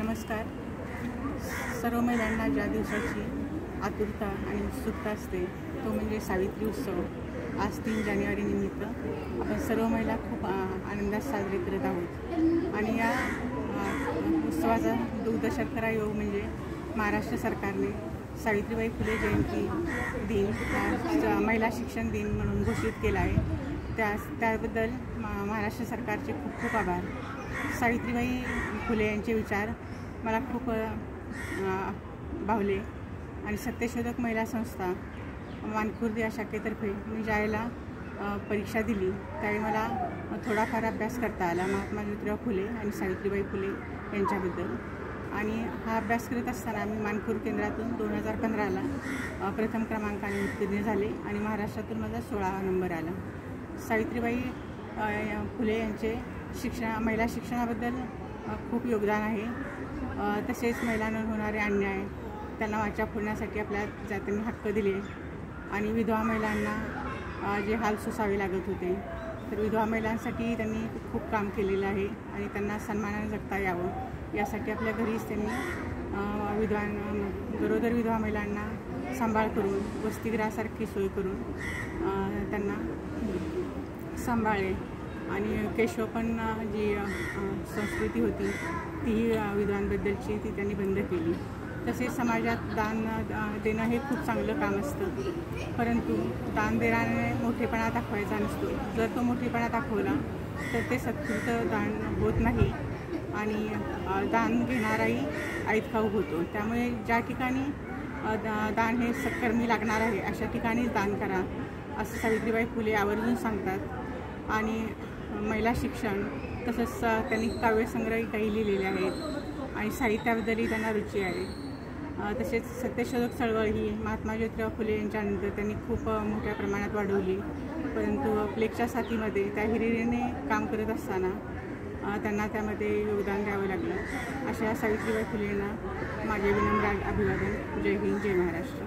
नमस्कार. सर्व महिलांना ज्या दिवसाची आतुरता आणि उत्सुकता असते तो म्हणजे सावित्री उत्सव. आज 3 जानेवारी निमित्त आपण सर्व महिला खूप आनंदात साजरे करत आहोत आणि या उत्सवाचा दुग्धशर्करा योग म्हणजे महाराष्ट्र सरकारने सावित्रीबाई फुले जयंती दिन महिला शिक्षण दिन म्हणून घोषित केला आहे. त्याबद्दल महाराष्ट्र सरकारचे खूप खूप आभार. सावित्रीबाई फुले यांचे विचार मला खूप भावले आणि सत्यशोधक महिला संस्था मानखुर्द या शाखेतर्फे मी ज्यावेळेला परीक्षा दिली त्यावेळी मला थोडाफार अभ्यास करता आला महात्मा ज्योतिराव फुले आणि सावित्रीबाई फुले यांच्याबद्दल. आणि हा अभ्यास करत असताना मी मानखुर्द केंद्रातून 2015ला प्रथम क्रमांकाने उत्तीर्ण झाले आणि महाराष्ट्रातून माझा 16वा नंबर आला. सावित्रीबाई फुले यांचे महिला शिक्षणाबद्दल खूप योगदान आहे. तसेच महिलांवर होणारे अन्याय त्यांना वाचा फोडण्यासाठी आपल्या जातीने हक्क दिले आणि विधवा महिलांना जे हाल सोसावे लागत होते तर विधवा महिलांसाठी त्यांनी खूप काम केलेलं आहे आणि त्यांना सन्मानाने जगता यावं यासाठी आपल्या घरीच त्यांनी गरोदर विधवा महिलांना सांभाळ करून वसतिगृहासारखी सोय करून त्यांना सांभाळले आणि केशवपण जी संस्कृती होती ती विधवांबद्दलची ती त्यांनी बंद केली. तसेच समाजात दान देणं हे खूप चांगलं काम असतं, परंतु दान देणारे मोठेपणा दाखवायचा नसतो. जर तो मोठेपणा दाखवला तर ते सत्कृत दान होत नाही आणि दान घेणाराही ऐतखाऊ होतो. त्यामुळे ज्या ठिकाणी दान हे सत्कर्मी लागणार आहे अशा ठिकाणीच दान करा असं सावित्रीबाई फुले आवर्जून सांगतात. आणि महिला शिक्षण तसंच त्यांनी काव्यसंग्रही काही लिहिलेले आहेत आणि साहित्याबद्दलही त्यांना रुची आहे. तसेच सत्यशोधक चळवळ ही महात्मा ज्योतिराव फुले यांच्यानंतर त्यांनी खूप मोठ्या प्रमाणात वाढवली, परंतु प्लेगच्या साथीमध्ये त्या हिरिरीने काम करत असताना त्यांना त्यामध्ये योगदान द्यावं लागलं. अशा सावित्रीबाई फुलेंना माझे विनम्र अभिवादन. जय हिंद, जय महाराष्ट्र.